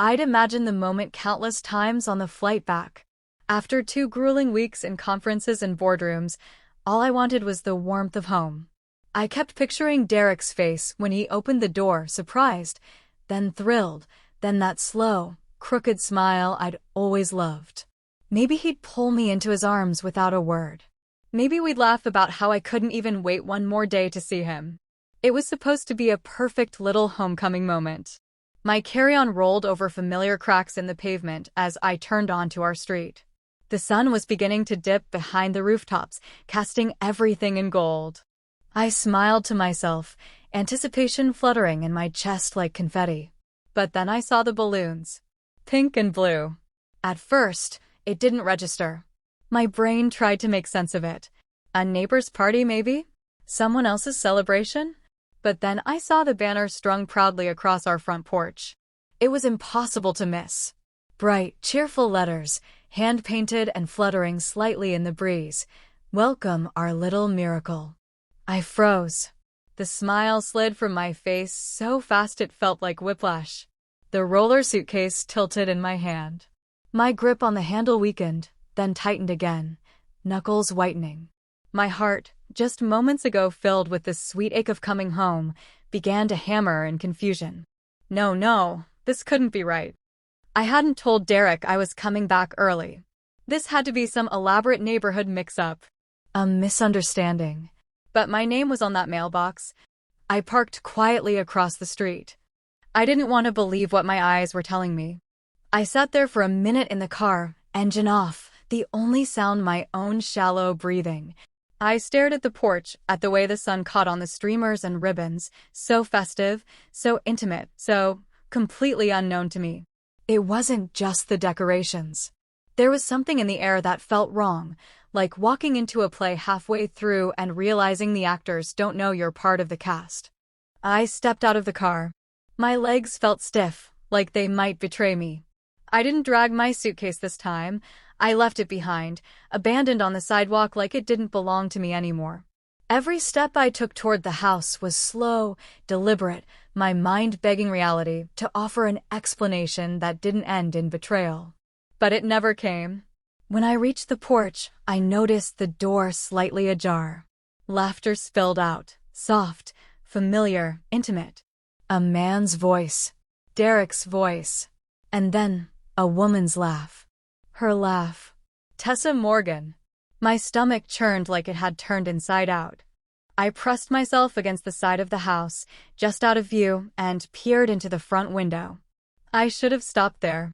I'd imagined the moment countless times on the flight back. After 2 grueling weeks in conferences and boardrooms, all I wanted was the warmth of home. I kept picturing Derek's face when he opened the door, surprised, then thrilled, then that slow, crooked smile I'd always loved. Maybe he'd pull me into his arms without a word. Maybe we'd laugh about how I couldn't even wait one more day to see him. It was supposed to be a perfect little homecoming moment. My carry-on rolled over familiar cracks in the pavement as I turned onto our street. The sun was beginning to dip behind the rooftops, casting everything in gold. I smiled to myself, anticipation fluttering in my chest like confetti. But then I saw the balloons. Pink and blue. At first, it didn't register. My brain tried to make sense of it. A neighbor's party, maybe? Someone else's celebration? But then I saw the banner strung proudly across our front porch. It was impossible to miss. Bright, cheerful letters, hand-painted and fluttering slightly in the breeze. Welcome, our little miracle. I froze. The smile slid from my face so fast it felt like whiplash. The roller suitcase tilted in my hand. My grip on the handle weakened, then tightened again, knuckles whitening. My heart, just moments ago filled with the sweet ache of coming home, began to hammer in confusion. No, this couldn't be right. I hadn't told Derek I was coming back early. This had to be some elaborate neighborhood mix-up. A misunderstanding. But my name was on that mailbox. I parked quietly across the street. I didn't want to believe what my eyes were telling me. I sat there for a minute in the car, engine off, the only sound my own shallow breathing. I stared at the porch, at the way the sun caught on the streamers and ribbons, so festive, so intimate, so completely unknown to me. It wasn't just the decorations. There was something in the air that felt wrong, like walking into a play halfway through and realizing the actors don't know you're part of the cast. I stepped out of the car. My legs felt stiff, like they might betray me. I didn't drag my suitcase this time. I left it behind, abandoned on the sidewalk like it didn't belong to me anymore. Every step I took toward the house was slow, deliberate, my mind begging reality to offer an explanation that didn't end in betrayal. But it never came. When I reached the porch, I noticed the door slightly ajar. Laughter spilled out, soft, familiar, intimate. A man's voice. Derek's voice. And then, a woman's laugh. Her laugh. Tessa Morgan. My stomach churned like it had turned inside out. I pressed myself against the side of the house, just out of view, and peered into the front window. I should have stopped there.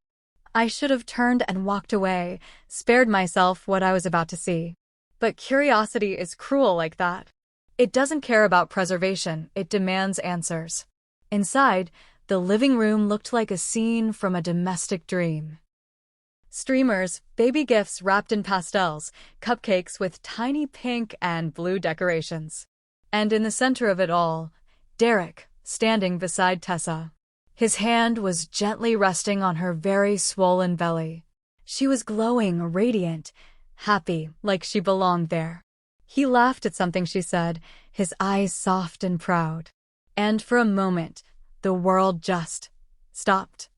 I should have turned and walked away, spared myself what I was about to see. But curiosity is cruel like that. It doesn't care about preservation, it demands answers. Inside, the living room looked like a scene from a domestic dream. Streamers, baby gifts wrapped in pastels, cupcakes with tiny pink and blue decorations. And in the center of it all, Derek, standing beside Tessa. His hand was gently resting on her very swollen belly. She was glowing, radiant, happy, like she belonged there. He laughed at something she said, his eyes soft and proud. And for a moment, the world just stopped.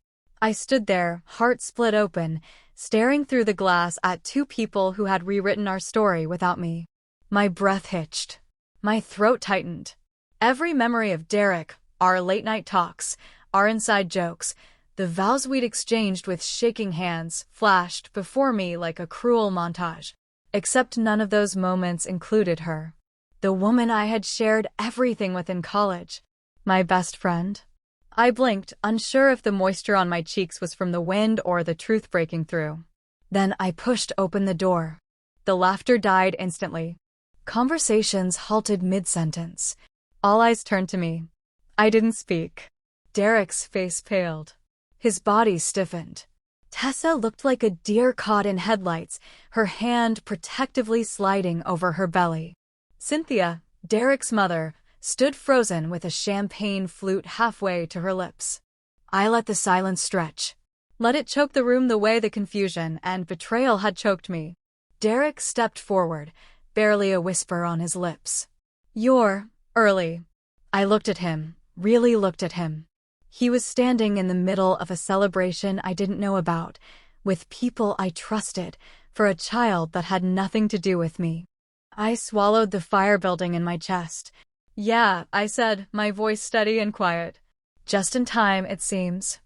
I stood there, heart split open, staring through the glass at two people who had rewritten our story without me. My breath hitched. My throat tightened. Every memory of Derek, our late-night talks, our inside jokes, the vows we'd exchanged with shaking hands, flashed before me like a cruel montage. Except none of those moments included her. The woman I had shared everything with in college. My best friend. I blinked, unsure if the moisture on my cheeks was from the wind or the truth breaking through. Then I pushed open the door. The laughter died instantly. Conversations halted mid-sentence. All eyes turned to me. I didn't speak. Derek's face paled. His body stiffened. Tessa looked like a deer caught in headlights, her hand protectively sliding over her belly. Cynthia, Derek's mother, stood frozen with a champagne flute halfway to her lips. I let the silence stretch. Let it choke the room the way the confusion and betrayal had choked me. Derek stepped forward, barely a whisper on his lips. "You're early." I looked at him, really looked at him. He was standing in the middle of a celebration I didn't know about, with people I trusted, for a child that had nothing to do with me. I swallowed the fire building in my chest. "Yeah," I said, my voice steady and quiet. "Just in time, it seems."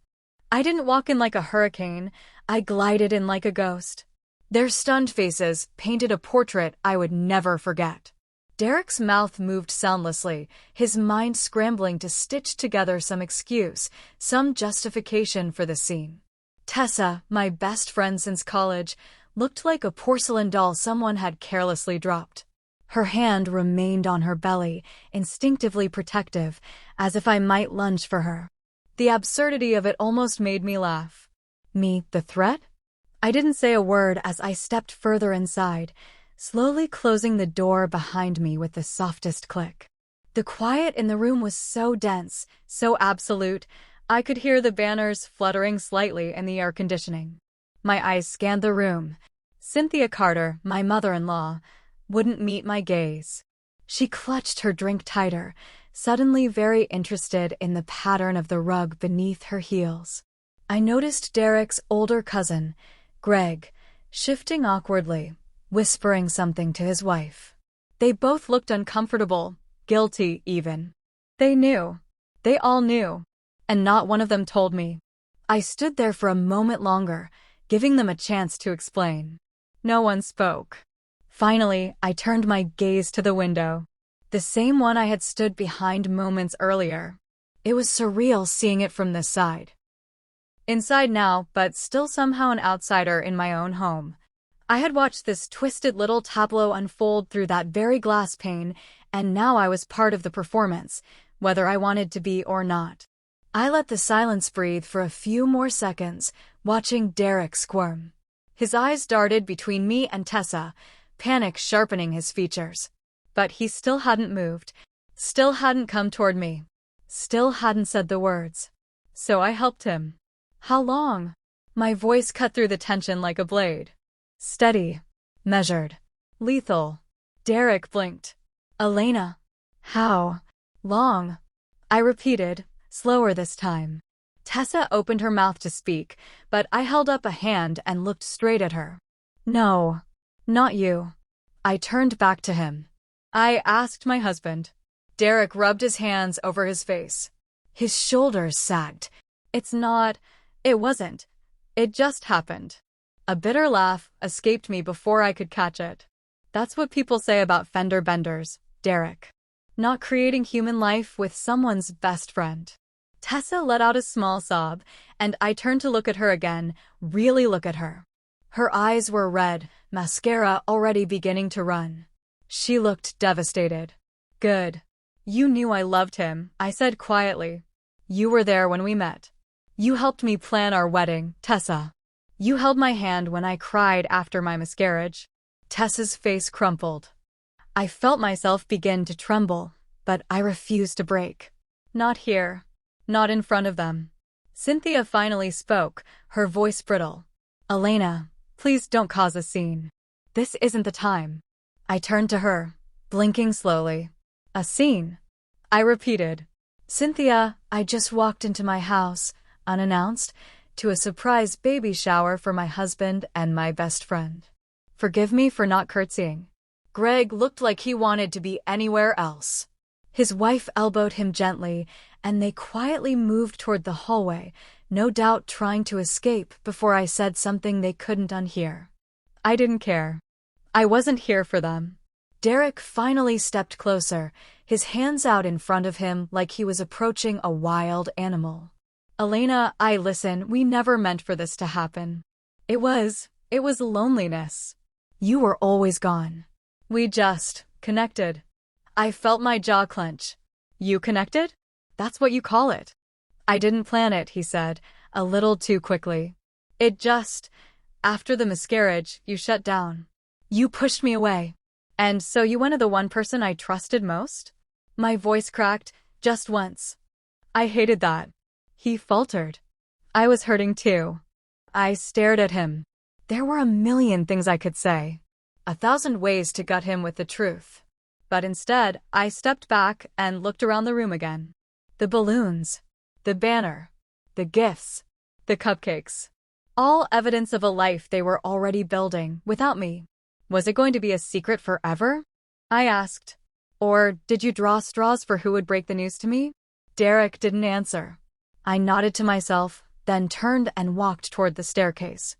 I didn't walk in like a hurricane. I glided in like a ghost. Their stunned faces painted a portrait I would never forget. Derek's mouth moved soundlessly, his mind scrambling to stitch together some excuse, some justification for the scene. Tessa, my best friend since college, looked like a porcelain doll someone had carelessly dropped. Her hand remained on her belly, instinctively protective, as if I might lunge for her. The absurdity of it almost made me laugh. Me, the threat? I didn't say a word as I stepped further inside, slowly closing the door behind me with the softest click. The quiet in the room was so dense, so absolute, I could hear the banners fluttering slightly in the air conditioning. My eyes scanned the room. Cynthia Carter, my mother-in-law, wouldn't meet my gaze. She clutched her drink tighter, suddenly very interested in the pattern of the rug beneath her heels. I noticed Derek's older cousin, Greg, shifting awkwardly, whispering something to his wife. They both looked uncomfortable, guilty even. They knew. They all knew. And not one of them told me. I stood there for a moment longer, giving them a chance to explain. No one spoke. Finally, I turned my gaze to the window. The same one I had stood behind moments earlier. It was surreal seeing it from this side. Inside now, but still somehow an outsider in my own home. I had watched this twisted little tableau unfold through that very glass pane, and now I was part of the performance, whether I wanted to be or not. I let the silence breathe for a few more seconds, watching Derek squirm. His eyes darted between me and Tessa, panic sharpening his features. But he still hadn't moved, still hadn't come toward me, still hadn't said the words. So I helped him. How long? My voice cut through the tension like a blade. Steady, measured, lethal. Derek blinked. "Elena." "How long?" I repeated, slower this time. Tessa opened her mouth to speak, but I held up a hand and looked straight at her. "No, not you." I turned back to him. "I asked my husband." Derek rubbed his hands over his face. His shoulders sagged. It wasn't. It just happened." A bitter laugh escaped me before I could catch it. "That's what people say about fender benders, Derek. Not creating human life with someone's best friend." Tessa let out a small sob, and I turned to look at her again, really look at her. Her eyes were red, mascara already beginning to run. She looked devastated. "Good. You knew I loved him," I said quietly. "You were there when we met. You helped me plan our wedding, Tessa. You held my hand when I cried after my miscarriage." Tessa's face crumpled. I felt myself begin to tremble, but I refused to break. "Not here. Not in front of them." Cynthia finally spoke, her voice brittle. "Elena, please don't cause a scene. This isn't the time." I turned to her, blinking slowly. "A scene?" I repeated. "Cynthia, I just walked into my house, unannounced, to a surprise baby shower for my husband and my best friend. Forgive me for not curtsying." Greg looked like he wanted to be anywhere else. His wife elbowed him gently, and they quietly moved toward the hallway, no doubt trying to escape before I said something they couldn't unhear. I didn't care. I wasn't here for them. Derek finally stepped closer, his hands out in front of him like he was approaching a wild animal. "Elena, listen, we never meant for this to happen. It was loneliness. You were always gone. We just connected." I felt my jaw clench. "You connected? That's what you call it." "I didn't plan it," he said, a little too quickly. After the miscarriage, you shut down. You pushed me away. And so you went to the one person I trusted most?" My voice cracked, just once. "I hated that." He faltered. I was hurting too. I stared at him. There were a million things I could say. 1,000 ways to gut him with the truth. But instead, I stepped back and looked around the room again. The balloons. The banner. The gifts. The cupcakes. All evidence of a life they were already building, without me. Was it going to be a secret forever? I asked. Or did you draw straws for who would break the news to me? Derek didn't answer. I nodded to myself, then turned and walked toward the staircase.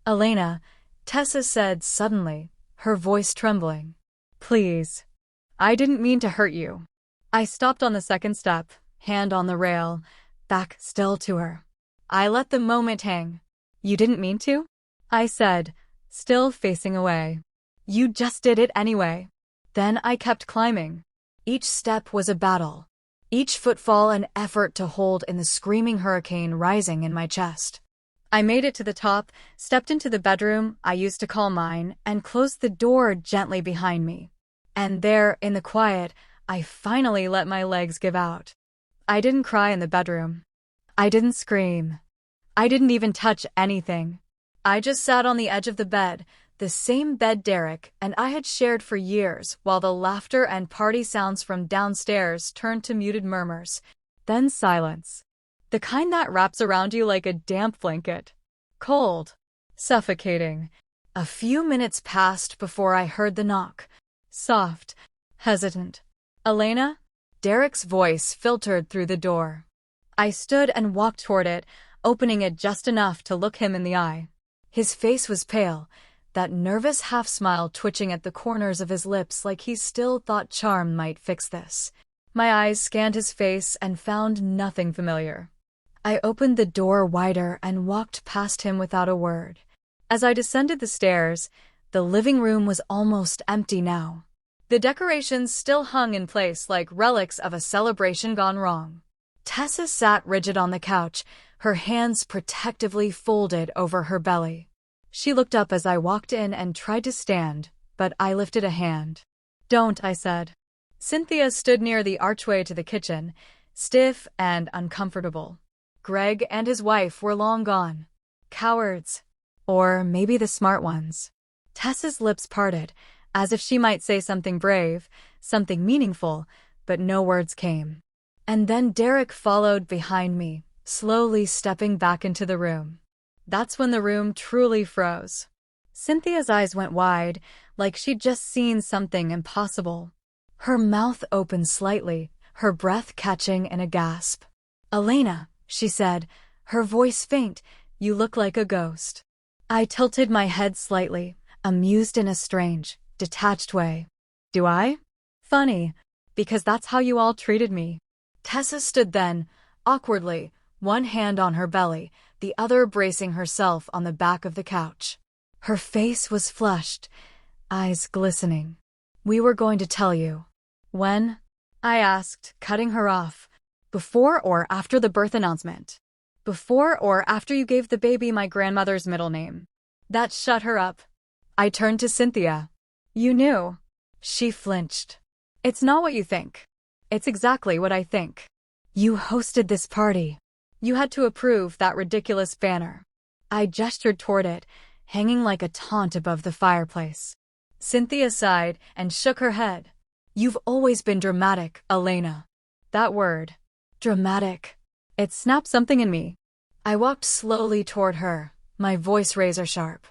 Elena, Tessa said suddenly, her voice trembling. Please. I didn't mean to hurt you. I stopped on the second step, hand on the rail, back still to her. I let the moment hang. You didn't mean to? I said, still facing away. You just did it anyway. Then I kept climbing. Each step was a battle. Each footfall an effort to hold in the screaming hurricane rising in my chest. I made it to the top, stepped into the bedroom I used to call mine, and closed the door gently behind me. And there, in the quiet, I finally let my legs give out. I didn't cry in the bedroom. I didn't scream. I didn't even touch anything. I just sat on the edge of the bed, the same bed Derek and I had shared for years, while the laughter and party sounds from downstairs turned to muted murmurs. Then silence. The kind that wraps around you like a damp blanket. Cold. Suffocating. A few minutes passed before I heard the knock. Soft. Hesitant. Elena? Derek's voice filtered through the door. I stood and walked toward it, opening it just enough to look him in the eye. His face was pale, that nervous half-smile twitching at the corners of his lips like he still thought charm might fix this. My eyes scanned his face and found nothing familiar. I opened the door wider and walked past him without a word. As I descended the stairs, the living room was almost empty now. The decorations still hung in place like relics of a celebration gone wrong. Tessa sat rigid on the couch, her hands protectively folded over her belly. She looked up as I walked in and tried to stand, but I lifted a hand. Don't, I said. Cynthia stood near the archway to the kitchen, stiff and uncomfortable. Greg and his wife were long gone. Cowards. Or maybe the smart ones. Tessa's lips parted, as if she might say something brave, something meaningful, but no words came. And then Derek followed behind me, slowly stepping back into the room. That's when the room truly froze. Cynthia's eyes went wide, like she'd just seen something impossible. Her mouth opened slightly, her breath catching in a gasp. Elena, she said, her voice faint, you look like a ghost. I tilted my head slightly, amused in a strange, detached way. Do I? Funny, because that's how you all treated me. Tessa stood then, awkwardly, one hand on her belly, the other bracing herself on the back of the couch. Her face was flushed, eyes glistening. We were going to tell you. When? I asked, cutting her off. Before or after the birth announcement? Before or after you gave the baby my grandmother's middle name? That shut her up. I turned to Cynthia. You knew. She flinched. It's not what you think. It's exactly what I think. You hosted this party. You had to approve that ridiculous banner. I gestured toward it, hanging like a taunt above the fireplace. Cynthia sighed and shook her head. You've always been dramatic, Elena. That word. Dramatic. It snapped something in me. I walked slowly toward her, my voice razor sharp.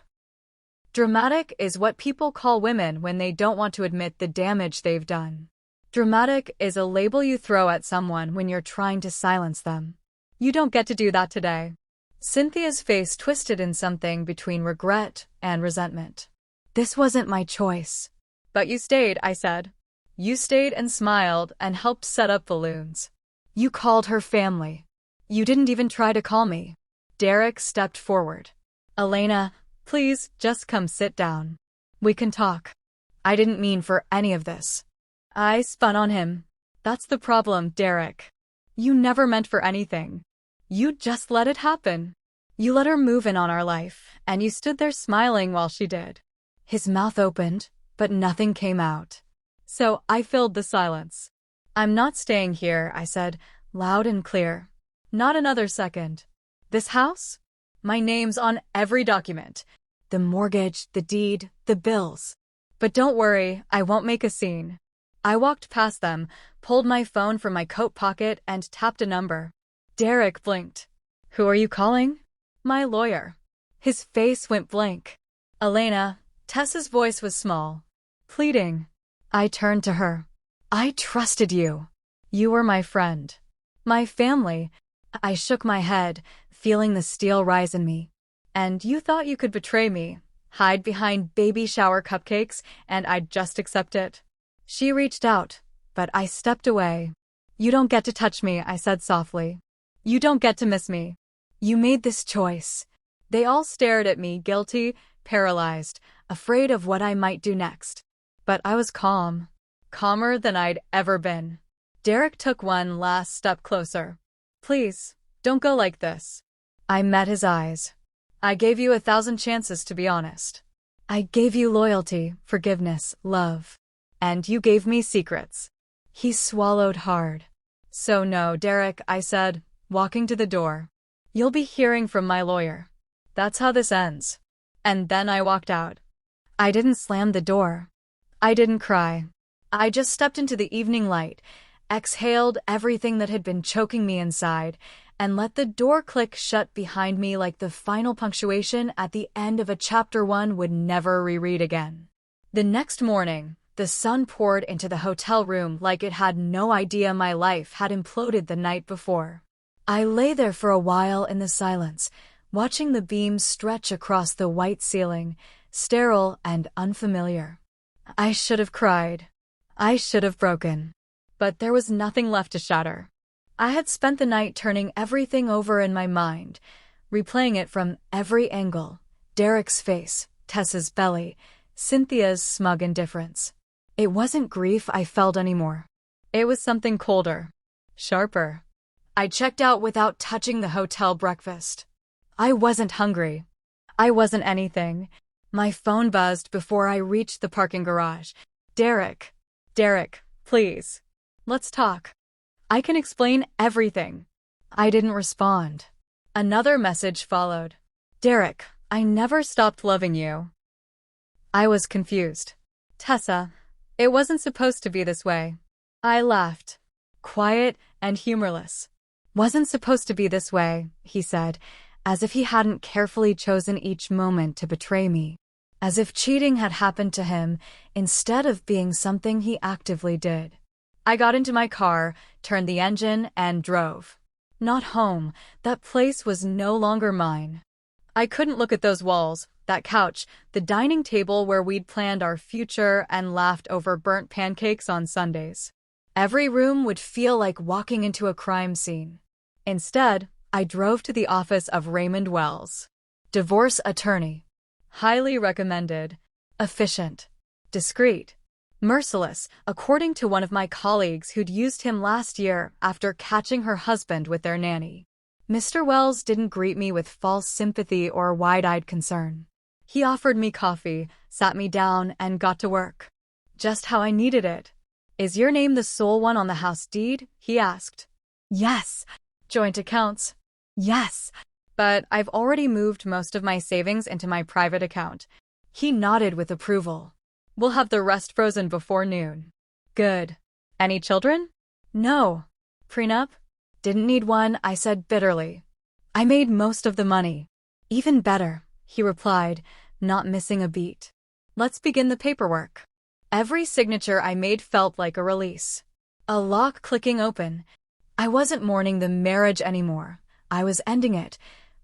Dramatic is what people call women when they don't want to admit the damage they've done. Dramatic is a label you throw at someone when you're trying to silence them. You don't get to do that today. Cynthia's face twisted in something between regret and resentment. This wasn't my choice. But you stayed, I said. You stayed and smiled and helped set up balloons. You called her family. You didn't even try to call me. Derek stepped forward. Elena, please just come sit down. We can talk. I didn't mean for any of this. I spun on him. That's the problem, Derek. You never meant for anything. You just let it happen. You let her move in on our life, and you stood there smiling while she did. His mouth opened, but nothing came out. So I filled the silence. I'm not staying here, I said, loud and clear. Not another second. This house? My name's on every document. The mortgage, the deed, the bills. But don't worry, I won't make a scene. I walked past them, pulled my phone from my coat pocket and tapped a number. Derek blinked. Who are you calling? My lawyer. His face went blank. Elena. Tessa's voice was small, pleading. I turned to her. I trusted you. You were my friend. My family. I shook my head, feeling the steel rise in me. And you thought you could betray me, hide behind baby shower cupcakes, and I'd just accept it. She reached out, but I stepped away. You don't get to touch me, I said softly. You don't get to miss me. You made this choice. They all stared at me, guilty, paralyzed, afraid of what I might do next. But I was calm. Calmer than I'd ever been. Derek took one last step closer. Please, don't go like this. I met his eyes. I gave you 1,000 chances to be honest. I gave you loyalty, forgiveness, love. And you gave me secrets. He swallowed hard. So no, Derek, I said, walking to the door. You'll be hearing from my lawyer. That's how this ends. And then I walked out. I didn't slam the door. I didn't cry. I just stepped into the evening light, exhaled everything that had been choking me inside, and let the door click shut behind me like the final punctuation at the end of a chapter one would never reread again. The next morning, the sun poured into the hotel room like it had no idea my life had imploded the night before. I lay there for a while in the silence, watching the beams stretch across the white ceiling, sterile and unfamiliar. I should have cried. I should have broken. But there was nothing left to shatter. I had spent the night turning everything over in my mind, replaying it from every angle. Derek's face, Tessa's belly, Cynthia's smug indifference. It wasn't grief I felt anymore. It was something colder, sharper. I checked out without touching the hotel breakfast. I wasn't hungry. I wasn't anything. My phone buzzed before I reached the parking garage. Derek, please. Let's talk. I can explain everything. I didn't respond. Another message followed. Derek, I never stopped loving you. I was confused. Tessa, it wasn't supposed to be this way. I laughed. Quiet and humorless. Wasn't supposed to be this way, he said, as if he hadn't carefully chosen each moment to betray me. As if cheating had happened to him instead of being something he actively did. I got into my car, turned the engine, and drove. Not home. That place was no longer mine. I couldn't look at those walls, that couch, the dining table where we'd planned our future and laughed over burnt pancakes on Sundays. Every room would feel like walking into a crime scene. Instead, I drove to the office of Raymond Wells. Divorce attorney. Highly recommended. Efficient. Discreet. Merciless, according to one of my colleagues who'd used him last year after catching her husband with their nanny. Mr. Wells didn't greet me with false sympathy or wide-eyed concern. He offered me coffee, sat me down, and got to work. Just how I needed it. Is your name the sole one on the house deed? He asked. Yes. Joint accounts? Yes. But I've already moved most of my savings into my private account. He nodded with approval. We'll have the rest frozen before noon. Good. Any children? No. Prenup? Didn't need one, I said bitterly. I made most of the money. Even better, he replied, not missing a beat. Let's begin the paperwork. Every signature I made felt like a release. A lock clicking open. I wasn't mourning the marriage anymore. I was ending it,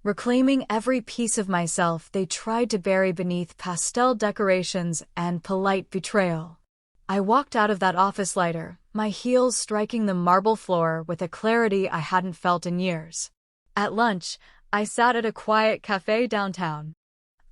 reclaiming every piece of myself they tried to bury beneath pastel decorations and polite betrayal. I walked out of that office later, my heels striking the marble floor with a clarity I hadn't felt in years. At lunch, I sat at a quiet cafe downtown.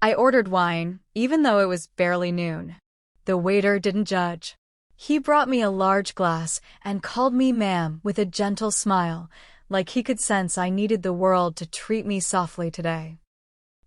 I ordered wine, even though it was barely noon. The waiter didn't judge. He brought me a large glass and called me ma'am with a gentle smile, like he could sense I needed the world to treat me softly today.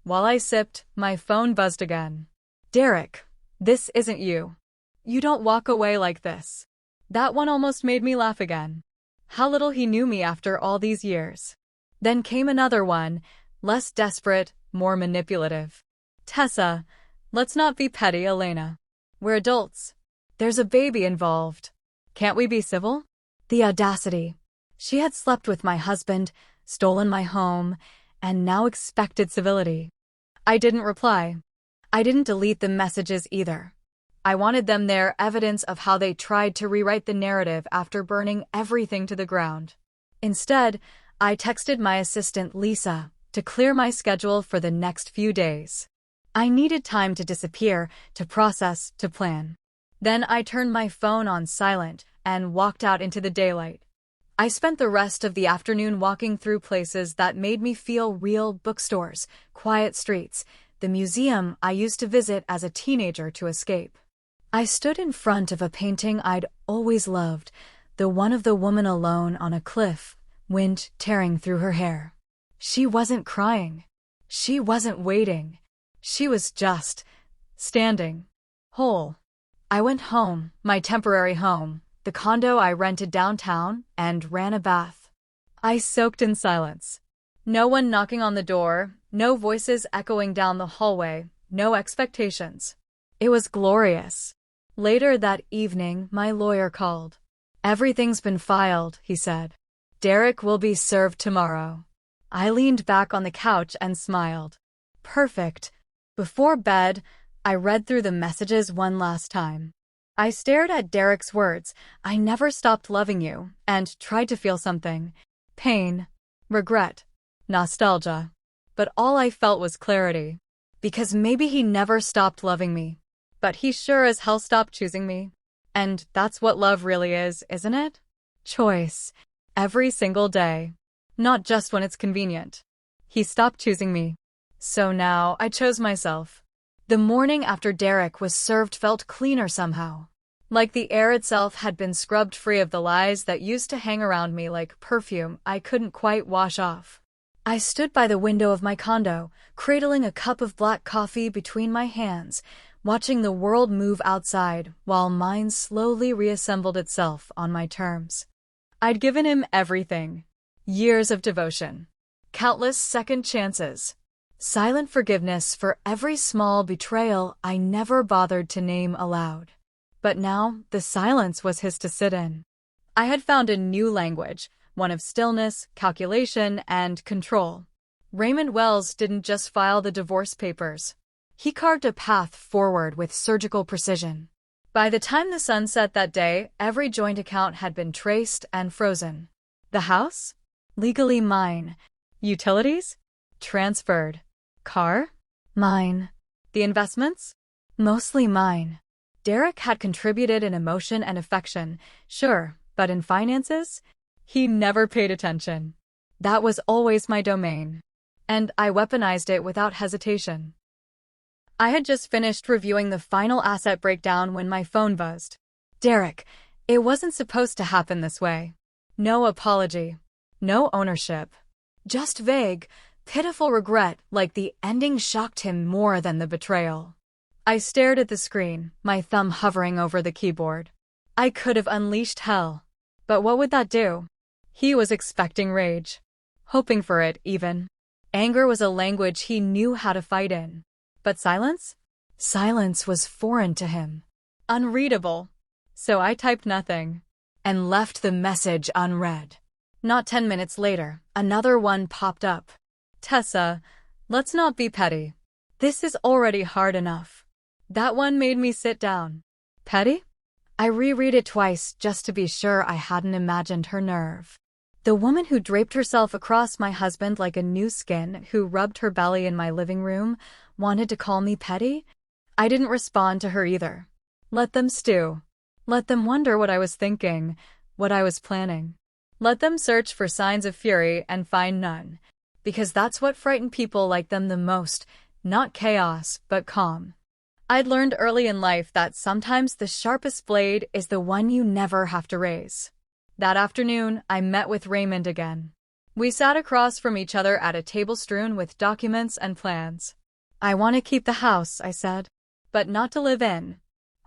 While I sipped, my phone buzzed again. Derek, this isn't you. You don't walk away like this. That one almost made me laugh again. How little he knew me after all these years. Then came another one, less desperate, more manipulative. Tessa, let's not be petty, Elena. We're adults. There's a baby involved. Can't we be civil? The audacity. She had slept with my husband, stolen my home, and now expected civility. I didn't reply. I didn't delete the messages either. I wanted them there, evidence of how they tried to rewrite the narrative after burning everything to the ground. Instead, I texted my assistant Lisa to clear my schedule for the next few days. I needed time to disappear, to process, to plan. Then I turned my phone on silent and walked out into the daylight. I spent the rest of the afternoon walking through places that made me feel real: bookstores, quiet streets, the museum I used to visit as a teenager to escape. I stood in front of a painting I'd always loved, the one of the woman alone on a cliff, wind tearing through her hair. She wasn't crying. She wasn't waiting. She was just standing, whole. I went home, my temporary home, the condo I rented downtown, and ran a bath. I soaked in silence. No one knocking on the door, no voices echoing down the hallway, no expectations. It was glorious. Later that evening, my lawyer called. "Everything's been filed," he said. "Derek will be served tomorrow." I leaned back on the couch and smiled. Perfect. Before bed, I read through the messages one last time. I stared at Derek's words, "I never stopped loving you," and tried to feel something. Pain, regret, nostalgia. But all I felt was clarity. Because maybe he never stopped loving me. But he sure as hell stopped choosing me. And that's what love really is, isn't it? Choice. Every single day. Not just when it's convenient. He stopped choosing me. So now I chose myself. The morning after Derek was served felt cleaner somehow. Like the air itself had been scrubbed free of the lies that used to hang around me like perfume I couldn't quite wash off. I stood by the window of my condo, cradling a cup of black coffee between my hands, watching the world move outside while mine slowly reassembled itself on my terms. I'd given him everything. Years of devotion. Countless second chances. Silent forgiveness for every small betrayal I never bothered to name aloud. But now, the silence was his to sit in. I had found a new language, one of stillness, calculation, and control. Raymond Wells didn't just file the divorce papers. He carved a path forward with surgical precision. By the time the sun set that day, every joint account had been traced and frozen. The house? Legally mine. Utilities? Transferred. Car? Mine. The investments? Mostly mine. Derek had contributed in emotion and affection, sure, but in finances? He never paid attention. That was always my domain. And I weaponized it without hesitation. I had just finished reviewing the final asset breakdown when my phone buzzed. Derek, it wasn't supposed to happen this way. No apology. No ownership. Just vague, pitiful regret, like the ending shocked him more than the betrayal. I stared at the screen, my thumb hovering over the keyboard. I could have unleashed hell. But what would that do? He was expecting rage. Hoping for it, even. Anger was a language he knew how to fight in. But silence? Silence was foreign to him. Unreadable. So I typed nothing. And left the message unread. Not 10 minutes later, another one popped up. Tessa, let's not be petty. This is already hard enough. That one made me sit down. Petty? I reread it twice just to be sure I hadn't imagined her nerve. The woman who draped herself across my husband like a new skin, who rubbed her belly in my living room, wanted to call me petty? I didn't respond to her either. Let them stew. Let them wonder what I was thinking, what I was planning. Let them search for signs of fury and find none. Because that's what frightened people like them the most, not chaos, but calm. I'd learned early in life that sometimes the sharpest blade is the one you never have to raise. That afternoon, I met with Raymond again. We sat across from each other at a table strewn with documents and plans. I want to keep the house, I said. But not to live in.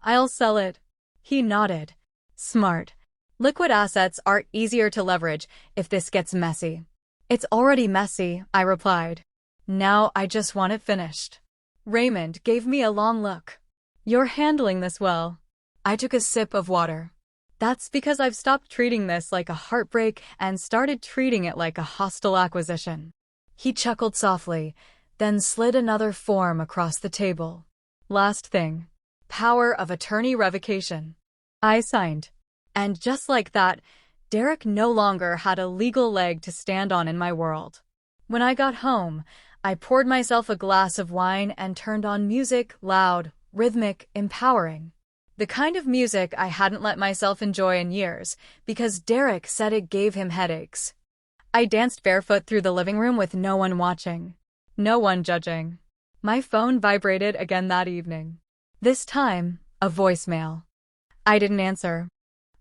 I'll sell it. He nodded. Smart. Liquid assets are easier to leverage if this gets messy. It's already messy, I replied. Now I just want it finished. Raymond gave me a long look. You're handling this well. I took a sip of water. That's because I've stopped treating this like a heartbreak and started treating it like a hostile acquisition. He chuckled softly, then slid another form across the table. Last thing. Power of attorney revocation. I signed. And just like that, Derek no longer had a legal leg to stand on in my world. When I got home, I poured myself a glass of wine and turned on music, loud, rhythmic, empowering. The kind of music I hadn't let myself enjoy in years, because Derek said it gave him headaches. I danced barefoot through the living room with no one watching. No one judging. My phone vibrated again that evening. This time, a voicemail. I didn't answer.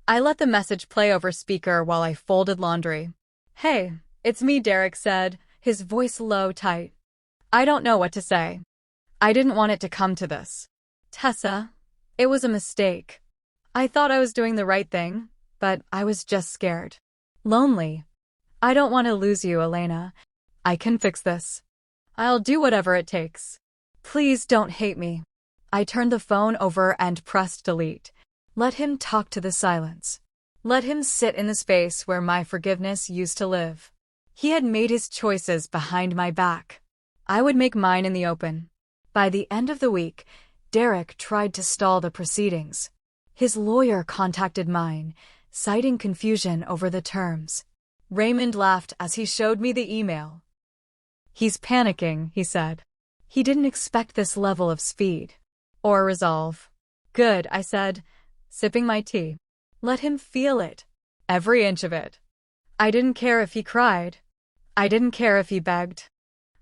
I let the message play over speaker while I folded laundry. "Hey, it's me," Derek said, his voice low, tight. "I don't know what to say. I didn't want it to come to this. Tessa, it was a mistake. I thought I was doing the right thing, but I was just scared. Lonely. I don't want to lose you, Elena. I can fix this. I'll do whatever it takes. Please don't hate me." I turned the phone over and pressed delete. Let him talk to the silence. Let him sit in the space where my forgiveness used to live. He had made his choices behind my back. I would make mine in the open. By the end of the week, Derek tried to stall the proceedings. His lawyer contacted mine, citing confusion over the terms. Raymond laughed as he showed me the email. "He's panicking," he said. He didn't expect this level of speed. Or resolve. "Good," I said, sipping my tea. Let him feel it. Every inch of it. I didn't care if he cried. I didn't care if he begged.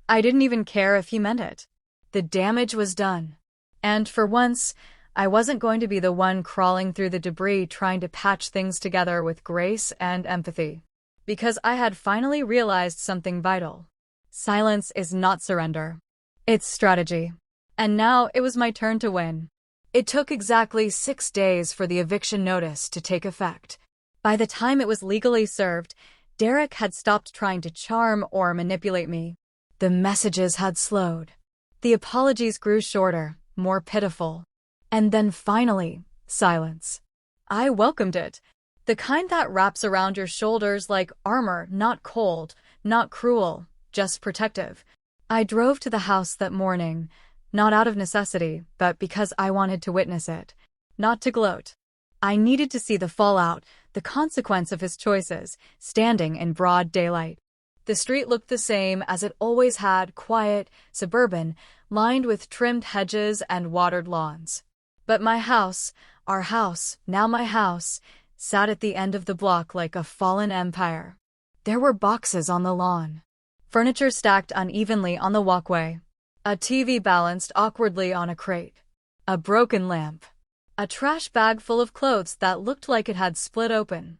I didn't even care if he meant it. The damage was done. And for once, I wasn't going to be the one crawling through the debris trying to patch things together with grace and empathy. Because I had finally realized something vital. Silence is not surrender. It's strategy. And now it was my turn to win. It took exactly 6 days for the eviction notice to take effect. By the time it was legally served, Derek had stopped trying to charm or manipulate me. The messages had slowed. The apologies grew shorter, more pitiful. And then finally, silence. I welcomed it. The kind that wraps around your shoulders like armor, not cold, not cruel, just protective. I drove to the house that morning, not out of necessity, but because I wanted to witness it. Not to gloat. I needed to see the fallout, the consequence of his choices, standing in broad daylight. The street looked the same as it always had, quiet, suburban, lined with trimmed hedges and watered lawns. But my house, our house, now my house, sat at the end of the block like a fallen empire. There were boxes on the lawn. Furniture stacked unevenly on the walkway. A TV balanced awkwardly on a crate. A broken lamp. A trash bag full of clothes that looked like it had split open.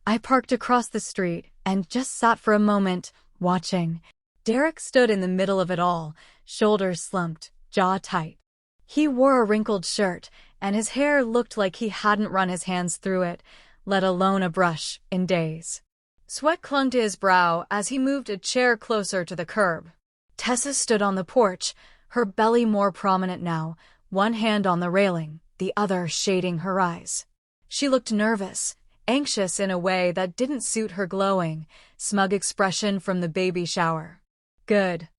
I parked across the street and just sat for a moment, watching. Derek stood in the middle of it all, shoulders slumped, jaw tight. He wore a wrinkled shirt, and his hair looked like he hadn't run his hands through it, let alone a brush, in days. Sweat clung to his brow as he moved a chair closer to the curb. Tessa stood on the porch, her belly more prominent now, one hand on the railing, the other shading her eyes. She looked nervous, anxious in a way that didn't suit her glowing, smug expression from the baby shower. Good.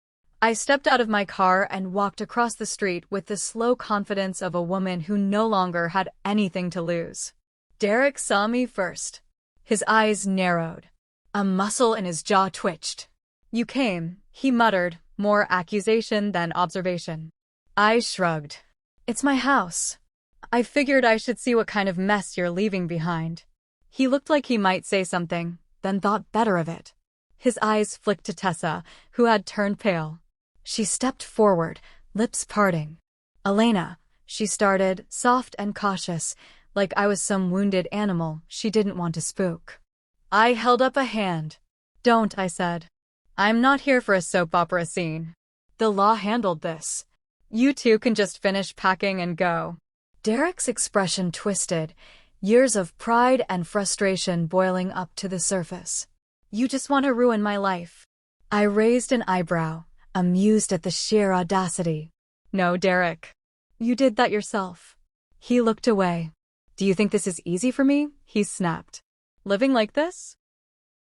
I stepped out of my car and walked across the street with the slow confidence of a woman who no longer had anything to lose. Derek saw me first. His eyes narrowed. A muscle in his jaw twitched. "You came," he muttered, more accusation than observation. I shrugged. "It's my house. I figured I should see what kind of mess you're leaving behind." He looked like he might say something, then thought better of it. His eyes flicked to Tessa, who had turned pale. She stepped forward, lips parting. "Elena," she started, soft and cautious, like I was some wounded animal she didn't want to spook. I held up a hand. "Don't," I said. "I'm not here for a soap opera scene. The law handled this. You two can just finish packing and go." Derek's expression twisted, years of pride and frustration boiling up to the surface. "You just want to ruin my life." I raised an eyebrow, amused at the sheer audacity. "No, Derek. You did that yourself." He looked away. Do you think this is easy for me? He snapped. Living like this?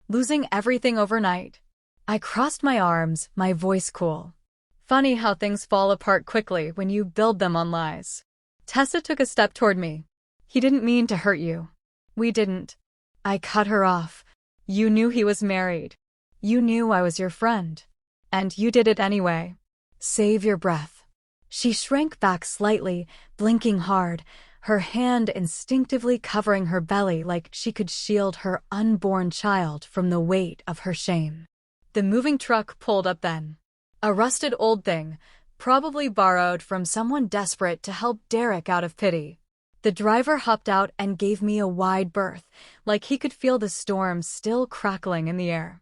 Losing everything overnight. I crossed my arms, my voice cool. Funny how things fall apart quickly when you build them on lies. Tessa took a step toward me. He didn't mean to hurt you. We didn't. I cut her off. You knew he was married. You knew I was your friend. And you did it anyway. Save your breath. She shrank back slightly, blinking hard, her hand instinctively covering her belly like she could shield her unborn child from the weight of her shame. The moving truck pulled up then. A rusted old thing, probably borrowed from someone desperate to help Derek out of pity. The driver hopped out and gave me a wide berth, like he could feel the storm still crackling in the air.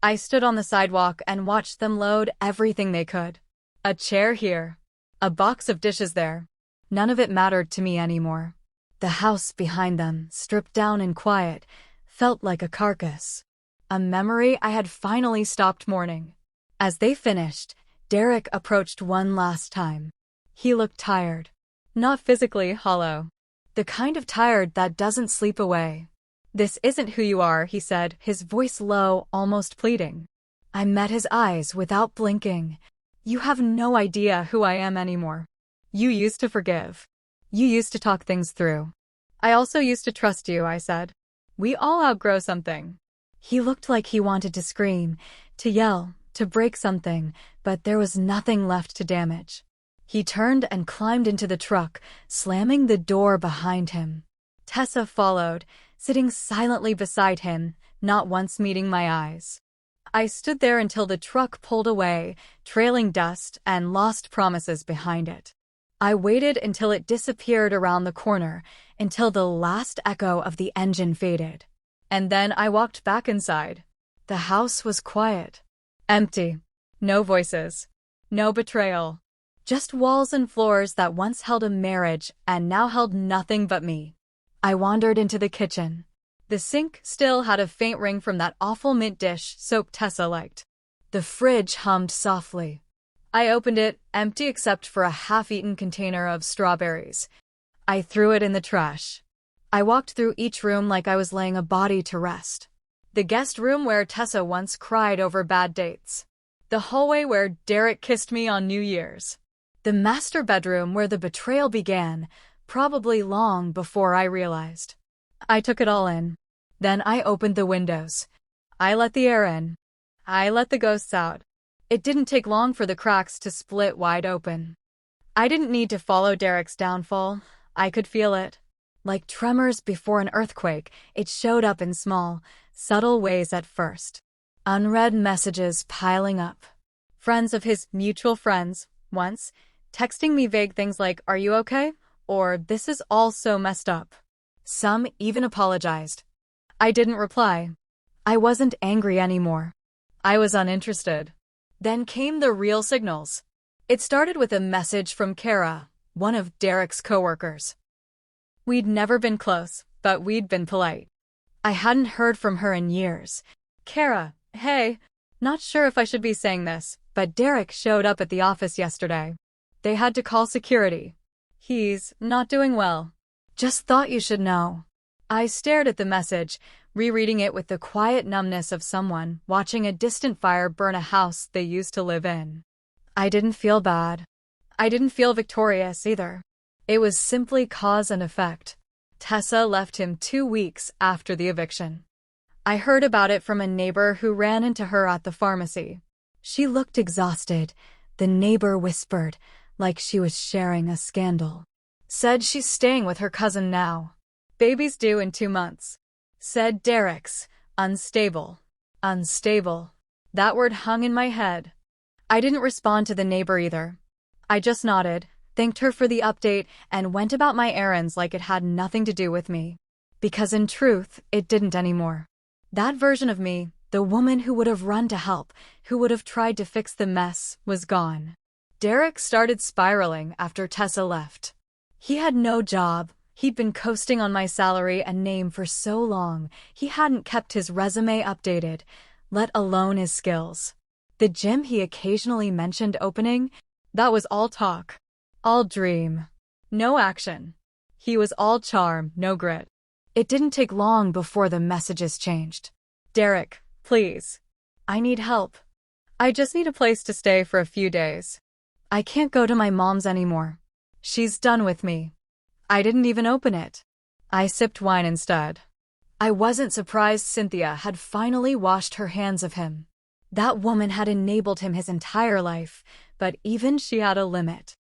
I stood on the sidewalk and watched them load everything they could. A chair here. A box of dishes there. None of it mattered to me anymore. The house behind them, stripped down and quiet, felt like a carcass. A memory I had finally stopped mourning. As they finished, Derek approached one last time. He looked tired. Not physically hollow. The kind of tired that doesn't sleep away. This isn't who you are, he said, his voice low, almost pleading. I met his eyes without blinking. You have no idea who I am anymore. You used to forgive. You used to talk things through. I also used to trust you, I said. We all outgrow something. He looked like he wanted to scream, to yell, to break something, but there was nothing left to damage. He turned and climbed into the truck, slamming the door behind him. Tessa followed, sitting silently beside him, not once meeting my eyes. I stood there until the truck pulled away, trailing dust and lost promises behind it. I waited until it disappeared around the corner, until the last echo of the engine faded. And then I walked back inside. The house was quiet. Empty. No voices. No betrayal. Just walls and floors that once held a marriage and now held nothing but me. I wandered into the kitchen. The sink still had a faint ring from that awful mint dish soap Tessa liked. The fridge hummed softly. I opened it, empty except for a half-eaten container of strawberries. I threw it in the trash. I walked through each room like I was laying a body to rest. The guest room where Tessa once cried over bad dates. The hallway where Derek kissed me on New Year's. The master bedroom where the betrayal began, probably long before I realized. I took it all in. Then I opened the windows. I let the air in. I let the ghosts out. It didn't take long for the cracks to split wide open. I didn't need to follow Derek's downfall. I could feel it. Like tremors before an earthquake, it showed up in small, subtle ways at first. Unread messages piling up. Friends of his mutual friends, once, texting me vague things like, "Are you okay?" or "This is all so messed up." Some even apologized. I didn't reply. I wasn't angry anymore. I was uninterested. Then came the real signals. It started with a message from Kara, one of Derek's coworkers. We'd never been close, but we'd been polite. I hadn't heard from her in years. Kara, hey, not sure if I should be saying this, but Derek showed up at the office yesterday. They had to call security. He's not doing well. Just thought you should know. I stared at the message, rereading it with the quiet numbness of someone watching a distant fire burn a house they used to live in. I didn't feel bad. I didn't feel victorious either. It was simply cause and effect. Tessa left him 2 weeks after the eviction. I heard about it from a neighbor who ran into her at the pharmacy. She looked exhausted. The neighbor whispered, like she was sharing a scandal. Said she's staying with her cousin now. Baby's due in 2 months. Said Derek's unstable. Unstable. That word hung in my head. I didn't respond to the neighbor either. I just nodded, thanked her for the update, and went about my errands like it had nothing to do with me. Because in truth, it didn't anymore. That version of me, the woman who would have run to help, who would have tried to fix the mess, was gone. Derek started spiraling after Tessa left. He had no job. He'd been coasting on my salary and name for so long, he hadn't kept his resume updated, let alone his skills. The gym he occasionally mentioned opening, that was all talk. All dream. No action. He was all charm, no grit. It didn't take long before the messages changed. Derek, please. I need help. I just need a place to stay for a few days. I can't go to my mom's anymore. She's done with me. I didn't even open it. I sipped wine instead. I wasn't surprised Cynthia had finally washed her hands of him. That woman had enabled him his entire life, but even she had a limit.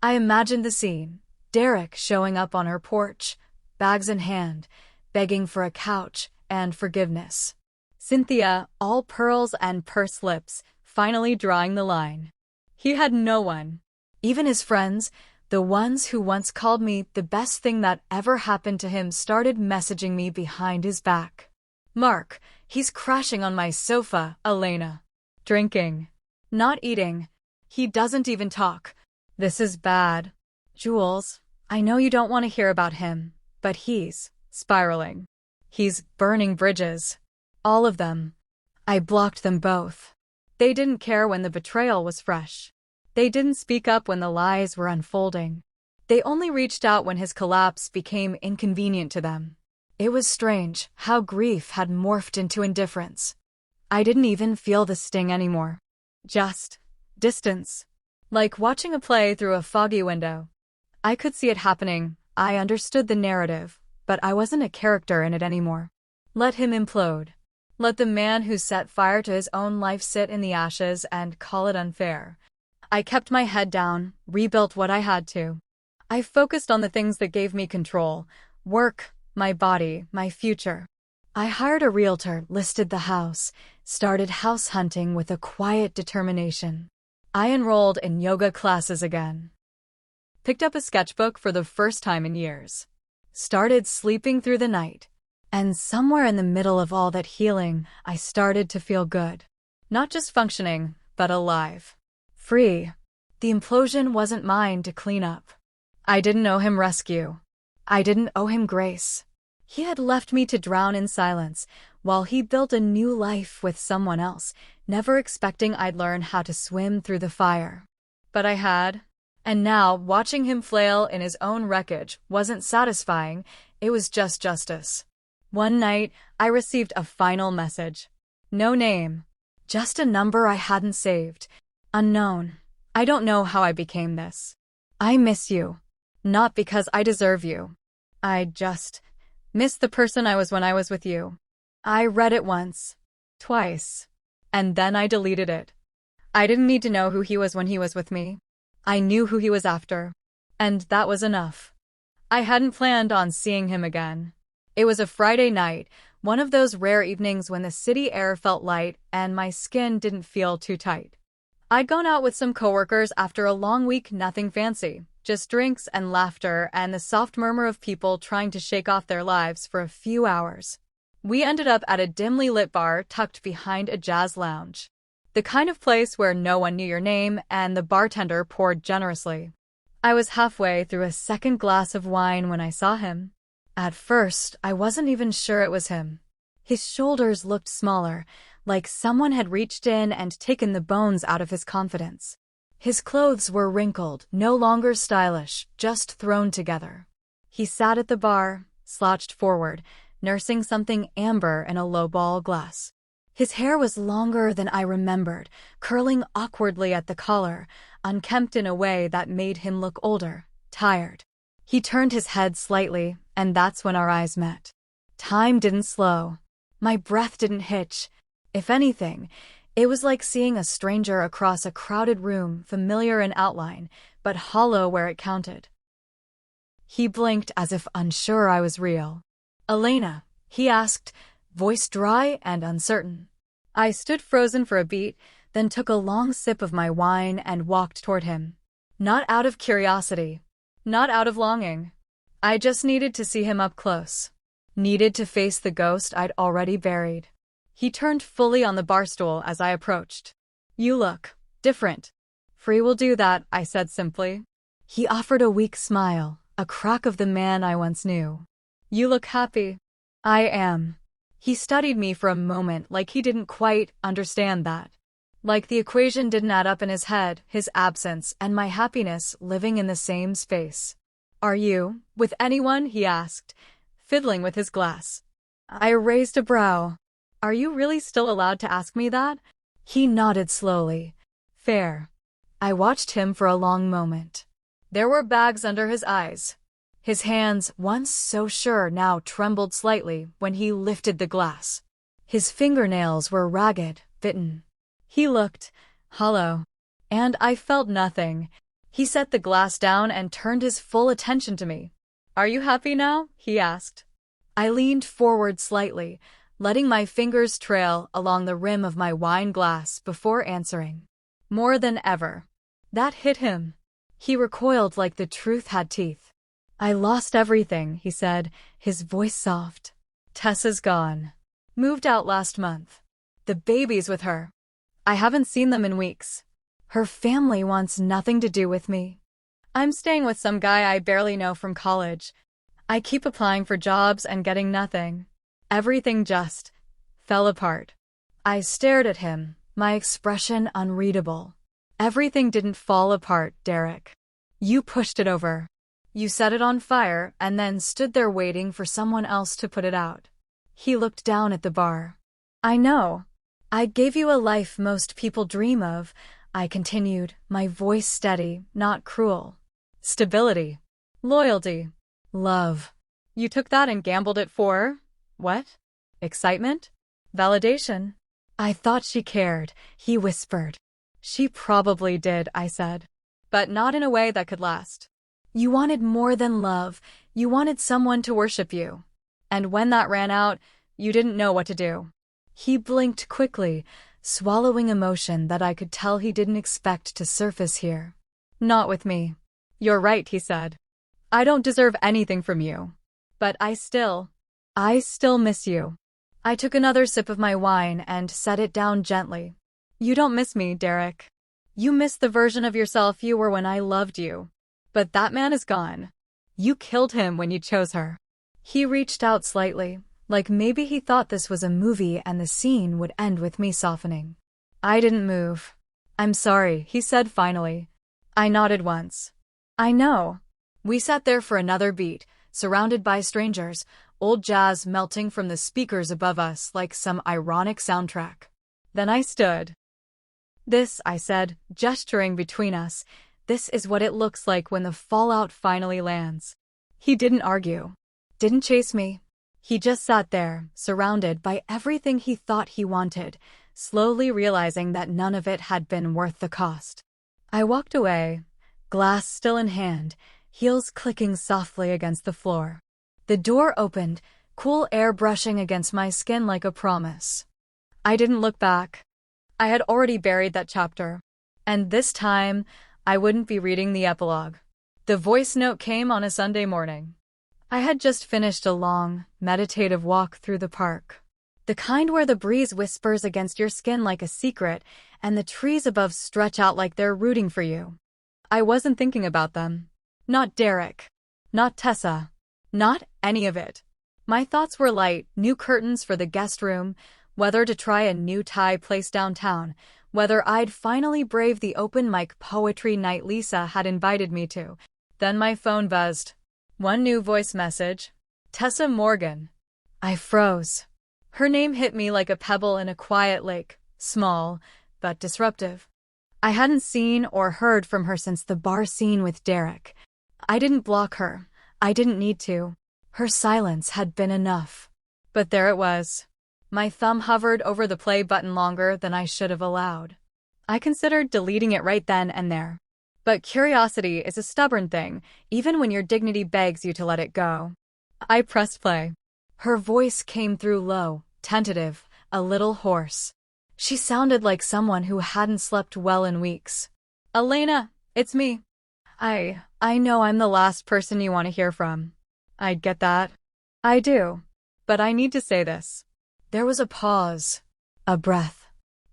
I imagined the scene, Derek showing up on her porch, bags in hand, begging for a couch and forgiveness. Cynthia, all pearls and pursed lips, finally drawing the line. He had no one. Even his friends, the ones who once called me the best thing that ever happened to him, started messaging me behind his back. Mark, he's crashing on my sofa, Elena. Drinking. Not eating. He doesn't even talk. This is bad. Jules, I know you don't want to hear about him, but he's spiraling. He's burning bridges. All of them. I blocked them both. They didn't care when the betrayal was fresh. They didn't speak up when the lies were unfolding. They only reached out when his collapse became inconvenient to them. It was strange how grief had morphed into indifference. I didn't even feel the sting anymore. Just distance. Like watching a play through a foggy window. I could see it happening, I understood the narrative, but I wasn't a character in it anymore. Let him implode. Let the man who set fire to his own life sit in the ashes and call it unfair. I kept my head down, rebuilt what I had to. I focused on the things that gave me control: work, my body, my future. I hired a realtor, listed the house, started house hunting with a quiet determination. I enrolled in yoga classes again. Picked up a sketchbook for the first time in years. Started sleeping through the night. And somewhere in the middle of all that healing, I started to feel good. Not just functioning, but alive. Free. The implosion wasn't mine to clean up. I didn't owe him rescue. I didn't owe him grace. He had left me to drown in silence, while he built a new life with someone else, never expecting I'd learn how to swim through the fire. But I had. And now, watching him flail in his own wreckage wasn't satisfying, it was just justice. One night, I received a final message. No name. Just a number I hadn't saved. Unknown. I don't know how I became this. I miss you. Not because I deserve you. I just miss the person I was when I was with you. I read it once. Twice. And then I deleted it. I didn't need to know who he was when he was with me. I knew who he was after. And that was enough. I hadn't planned on seeing him again. It was a Friday night, one of those rare evenings when the city air felt light and my skin didn't feel too tight. I'd gone out with some coworkers after a long week, nothing fancy, just drinks and laughter and the soft murmur of people trying to shake off their lives for a few hours. We ended up at a dimly lit bar tucked behind a jazz lounge. The kind of place where no one knew your name and the bartender poured generously. I was halfway through a second glass of wine when I saw him. At first, I wasn't even sure it was him. His shoulders looked smaller, like someone had reached in and taken the bones out of his confidence. His clothes were wrinkled, no longer stylish, just thrown together. He sat at the bar, slouched forward, nursing something amber in a lowball glass. His hair was longer than I remembered, curling awkwardly at the collar, unkempt in a way that made him look older, tired. He turned his head slightly, and that's when our eyes met. Time didn't slow. My breath didn't hitch. If anything, it was like seeing a stranger across a crowded room, familiar in outline, but hollow where it counted. He blinked as if unsure I was real. "Elena," he asked, voice dry and uncertain. I stood frozen for a beat, then took a long sip of my wine and walked toward him. Not out of curiosity. Not out of longing. I just needed to see him up close. Needed to face the ghost I'd already buried. He turned fully on the barstool as I approached. "You look different." "Free will do that," I said simply. He offered a weak smile, a crack of the man I once knew. "You look happy." "I am." He studied me for a moment like he didn't quite understand that. Like the equation didn't add up in his head, his absence and my happiness living in the same space. Are you with anyone? He asked, fiddling with his glass. I raised a brow. Are you really still allowed to ask me that? He nodded slowly. Fair. I watched him for a long moment. There were bags under his eyes. His hands, once so sure, now trembled slightly when he lifted the glass. His fingernails were ragged, bitten. He looked hollow. And I felt nothing. He set the glass down and turned his full attention to me. Are you happy now? He asked. I leaned forward slightly, letting my fingers trail along the rim of my wine glass before answering. More than ever. That hit him. He recoiled like the truth had teeth. I lost everything, he said, his voice soft. Tessa's gone. Moved out last month. The baby's with her. I haven't seen them in weeks. Her family wants nothing to do with me. I'm staying with some guy I barely know from college. I keep applying for jobs and getting nothing. Everything just fell apart. I stared at him, my expression unreadable. Everything didn't fall apart, Derek. You pushed it over. You set it on fire and then stood there waiting for someone else to put it out. He looked down at the bar. I know. I gave you a life most people dream of, I continued, my voice steady, not cruel. Stability. Loyalty. Love. You took that and gambled it for? What? Excitement? Validation? I thought she cared, he whispered. She probably did, I said. But not in a way that could last. You wanted more than love, you wanted someone to worship you. And when that ran out, you didn't know what to do. He blinked quickly, swallowing emotion that I could tell he didn't expect to surface here. Not with me. You're right, he said. I don't deserve anything from you. But I still miss you. I took another sip of my wine and set it down gently. You don't miss me, Derek. You miss the version of yourself you were when I loved you. But that man is gone. You killed him when you chose her. He reached out slightly, like maybe he thought this was a movie and the scene would end with me softening. I didn't move. I'm sorry, he said finally. I nodded once. I know. We sat there for another beat, surrounded by strangers, old jazz melting from the speakers above us like some ironic soundtrack. Then I stood. This, I said, gesturing between us, this is what it looks like when the fallout finally lands. He didn't argue. Didn't chase me. He just sat there, surrounded by everything he thought he wanted, slowly realizing that none of it had been worth the cost. I walked away, glass still in hand, heels clicking softly against the floor. The door opened, cool air brushing against my skin like a promise. I didn't look back. I had already buried that chapter. And this time, I wouldn't be reading the epilogue. The voice note came on a Sunday morning. I had just finished a long, meditative walk through the park. The kind where the breeze whispers against your skin like a secret, and the trees above stretch out like they're rooting for you. I wasn't thinking about them. Not Derek. Not Tessa. Not any of it. My thoughts were light, new curtains for the guest room, whether to try a new Thai place downtown, whether I'd finally brave the open mic poetry night Lisa had invited me to. Then my phone buzzed. One new voice message. Tessa Morgan. I froze. Her name hit me like a pebble in a quiet lake, small, but disruptive. I hadn't seen or heard from her since the bar scene with Derek. I didn't block her. I didn't need to. Her silence had been enough. But there it was. My thumb hovered over the play button longer than I should have allowed. I considered deleting it right then and there. But curiosity is a stubborn thing, even when your dignity begs you to let it go. I pressed play. Her voice came through low, tentative, a little hoarse. She sounded like someone who hadn't slept well in weeks. Elena, it's me. I know I'm the last person you want to hear from. I get that. I do. But I need to say this. There was a pause. A breath.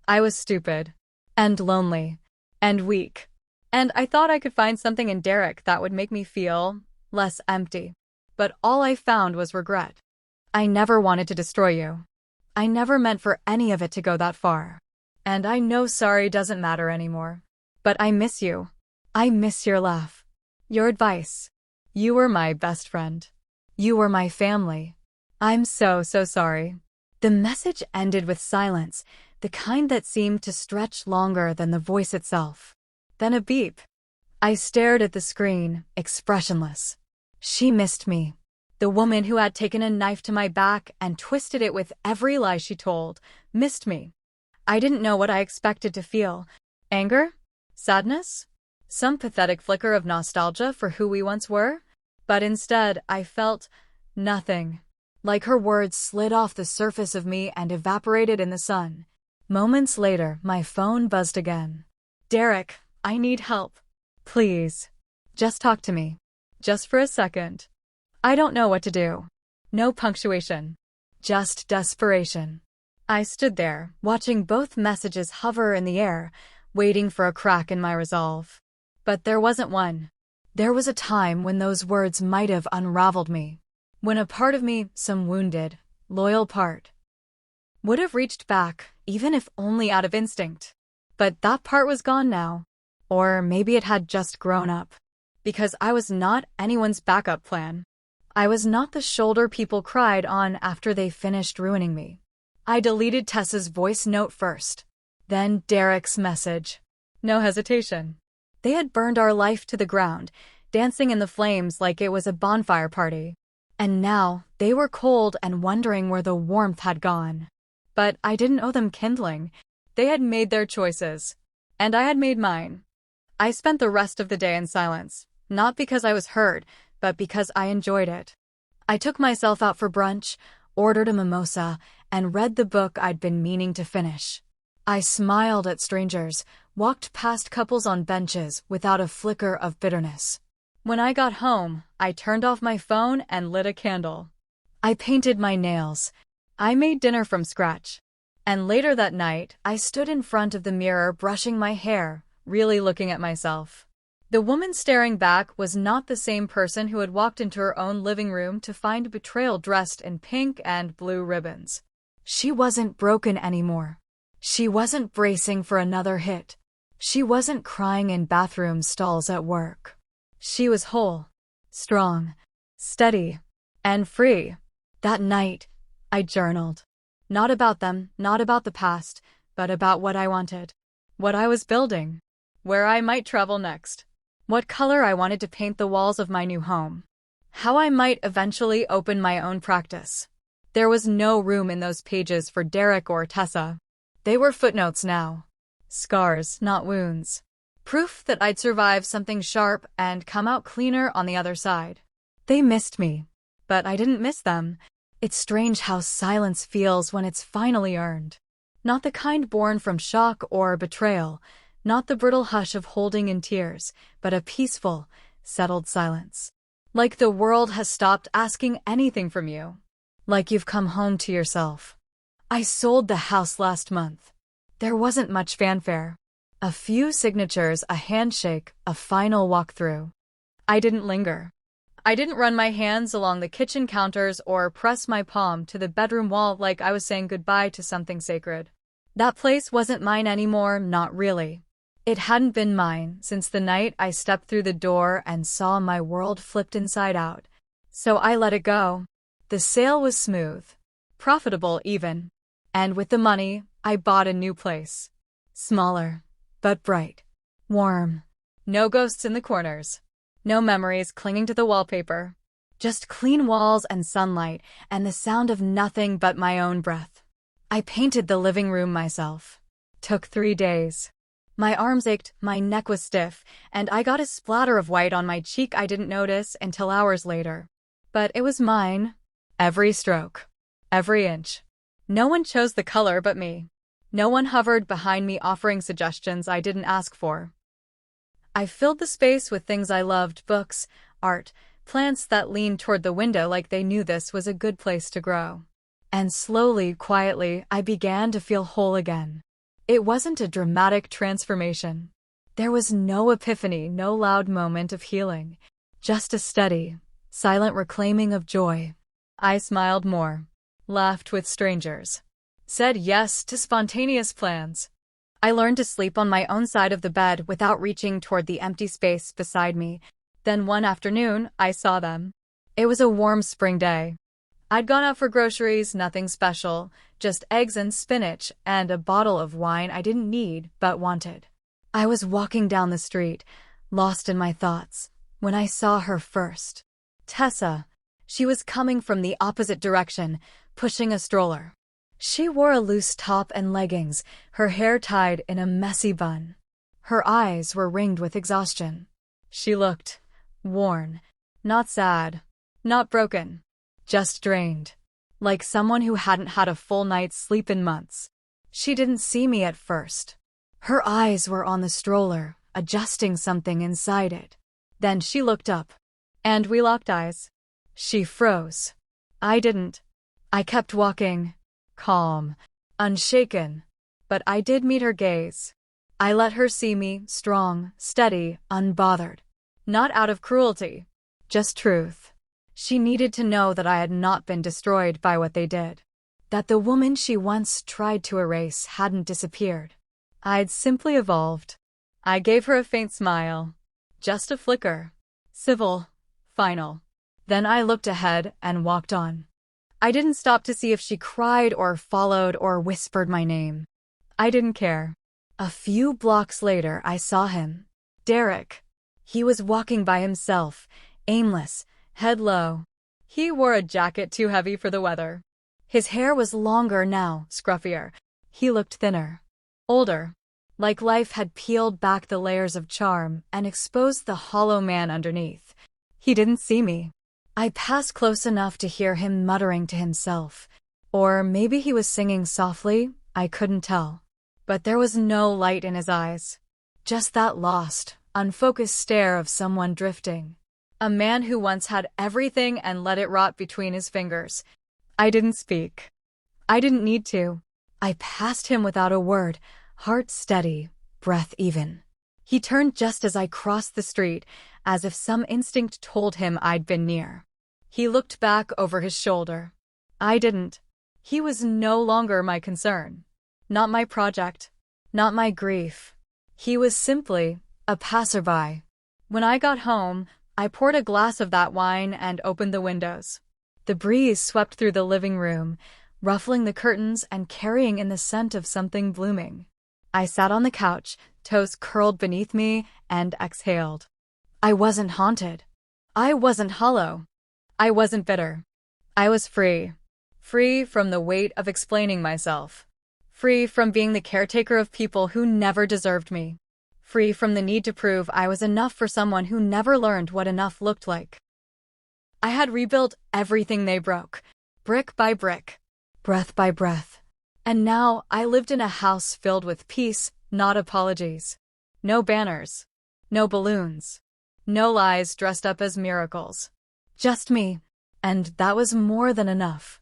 I was stupid. And lonely. And weak. And I thought I could find something in Derek that would make me feel less empty. But all I found was regret. I never wanted to destroy you. I never meant for any of it to go that far. And I know sorry doesn't matter anymore. But I miss you. I miss your laugh. Your advice. You were my best friend. You were my family. I'm so sorry. The message ended with silence, the kind that seemed to stretch longer than the voice itself. Then a beep. I stared at the screen, expressionless. She missed me. The woman who had taken a knife to my back and twisted it with every lie she told, missed me. I didn't know what I expected to feel. Anger? Sadness? Some pathetic flicker of nostalgia for who we once were? But instead, I felt nothing. Like her words slid off the surface of me and evaporated in the sun. Moments later, my phone buzzed again. Derek, I need help. Please. Just talk to me. Just for a second. I don't know what to do. No punctuation. Just desperation. I stood there, watching both messages hover in the air, waiting for a crack in my resolve. But there wasn't one. There was a time when those words might have unraveled me. When a part of me, some wounded, loyal part, would have reached back, even if only out of instinct. But that part was gone now. Or maybe it had just grown up. Because I was not anyone's backup plan. I was not the shoulder people cried on after they finished ruining me. I deleted Tessa's voice note first. Then Derek's message. No hesitation. They had burned our life to the ground, dancing in the flames like it was a bonfire party. And now, they were cold and wondering where the warmth had gone. But I didn't owe them kindling. They had made their choices. And I had made mine. I spent the rest of the day in silence, not because I was hurt, but because I enjoyed it. I took myself out for brunch, ordered a mimosa, and read the book I'd been meaning to finish. I smiled at strangers, walked past couples on benches without a flicker of bitterness. When I got home, I turned off my phone and lit a candle. I painted my nails. I made dinner from scratch. And later that night, I stood in front of the mirror brushing my hair, really looking at myself. The woman staring back was not the same person who had walked into her own living room to find betrayal dressed in pink and blue ribbons. She wasn't broken anymore. She wasn't bracing for another hit. She wasn't crying in bathroom stalls at work. She was whole, strong, steady, and free. That night, I journaled. Not about them, not about the past, but about what I wanted. What I was building. Where I might travel next. What color I wanted to paint the walls of my new home. How I might eventually open my own practice. There was no room in those pages for Derek or Tessa. They were footnotes now. Scars, not wounds. Proof that I'd survive something sharp and come out cleaner on the other side. They missed me. But I didn't miss them. It's strange how silence feels when it's finally earned. Not the kind born from shock or betrayal. Not the brittle hush of holding in tears, but a peaceful, settled silence. Like the world has stopped asking anything from you. Like you've come home to yourself. I sold the house last month. There wasn't much fanfare. A few signatures, a handshake, a final walkthrough. I didn't linger. I didn't run my hands along the kitchen counters or press my palm to the bedroom wall like I was saying goodbye to something sacred. That place wasn't mine anymore, not really. It hadn't been mine since the night I stepped through the door and saw my world flipped inside out. So I let it go. The sale was smooth. Profitable even. And with the money, I bought a new place. Smaller, but bright. Warm. No ghosts in the corners. No memories clinging to the wallpaper. Just clean walls and sunlight and the sound of nothing but my own breath. I painted the living room myself. Took 3 days. My arms ached, my neck was stiff, and I got a splatter of white on my cheek I didn't notice until hours later. But it was mine. Every stroke. Every inch. No one chose the color but me. No one hovered behind me offering suggestions I didn't ask for. I filled the space with things I loved, books, art, plants that leaned toward the window like they knew this was a good place to grow. And slowly, quietly, I began to feel whole again. It wasn't a dramatic transformation. There was no epiphany, no loud moment of healing. Just a steady, silent reclaiming of joy. I smiled more. Laughed with strangers. Said yes to spontaneous plans. I learned to sleep on my own side of the bed without reaching toward the empty space beside me. Then one afternoon, I saw them. It was a warm spring day. I'd gone out for groceries, nothing special, just eggs and spinach and a bottle of wine I didn't need but wanted. I was walking down the street, lost in my thoughts, when I saw her first. Tessa. She was coming from the opposite direction, pushing a stroller. She wore a loose top and leggings, her hair tied in a messy bun. Her eyes were ringed with exhaustion. She looked worn, not sad, not broken, just drained, like someone who hadn't had a full night's sleep in months. She didn't see me at first. Her eyes were on the stroller, adjusting something inside it. Then she looked up, and we locked eyes. She froze. I didn't. I kept walking, calm, unshaken, but I did meet her gaze. I let her see me, strong, steady, unbothered. Not out of cruelty, just truth. She needed to know that I had not been destroyed by what they did. That the woman she once tried to erase hadn't disappeared. I'd simply evolved. I gave her a faint smile. Just a flicker. Civil. Final. Then I looked ahead and walked on. I didn't stop to see if she cried or followed or whispered my name. I didn't care. A few blocks later, I saw him. Derek. He was walking by himself, aimless, head low. He wore a jacket too heavy for the weather. His hair was longer now, scruffier. He looked thinner. Older. Like life had peeled back the layers of charm and exposed the hollow man underneath. He didn't see me. I passed close enough to hear him muttering to himself. Or maybe he was singing softly, I couldn't tell. But there was no light in his eyes. Just that lost, unfocused stare of someone drifting. A man who once had everything and let it rot between his fingers. I didn't speak. I didn't need to. I passed him without a word, heart steady, breath even. He turned just as I crossed the street, as if some instinct told him I'd been near. He looked back over his shoulder. I didn't. He was no longer my concern. Not my project. Not my grief. He was simply a passerby. When I got home, I poured a glass of that wine and opened the windows. The breeze swept through the living room, ruffling the curtains and carrying in the scent of something blooming. I sat on the couch, toes curled beneath me, and exhaled. I wasn't haunted. I wasn't hollow. I wasn't bitter. I was free. Free from the weight of explaining myself. Free from being the caretaker of people who never deserved me. Free from the need to prove I was enough for someone who never learned what enough looked like. I had rebuilt everything they broke, brick by brick, breath by breath. And now I lived in a house filled with peace, not apologies. No banners. No balloons. No lies dressed up as miracles. Just me. And that was more than enough.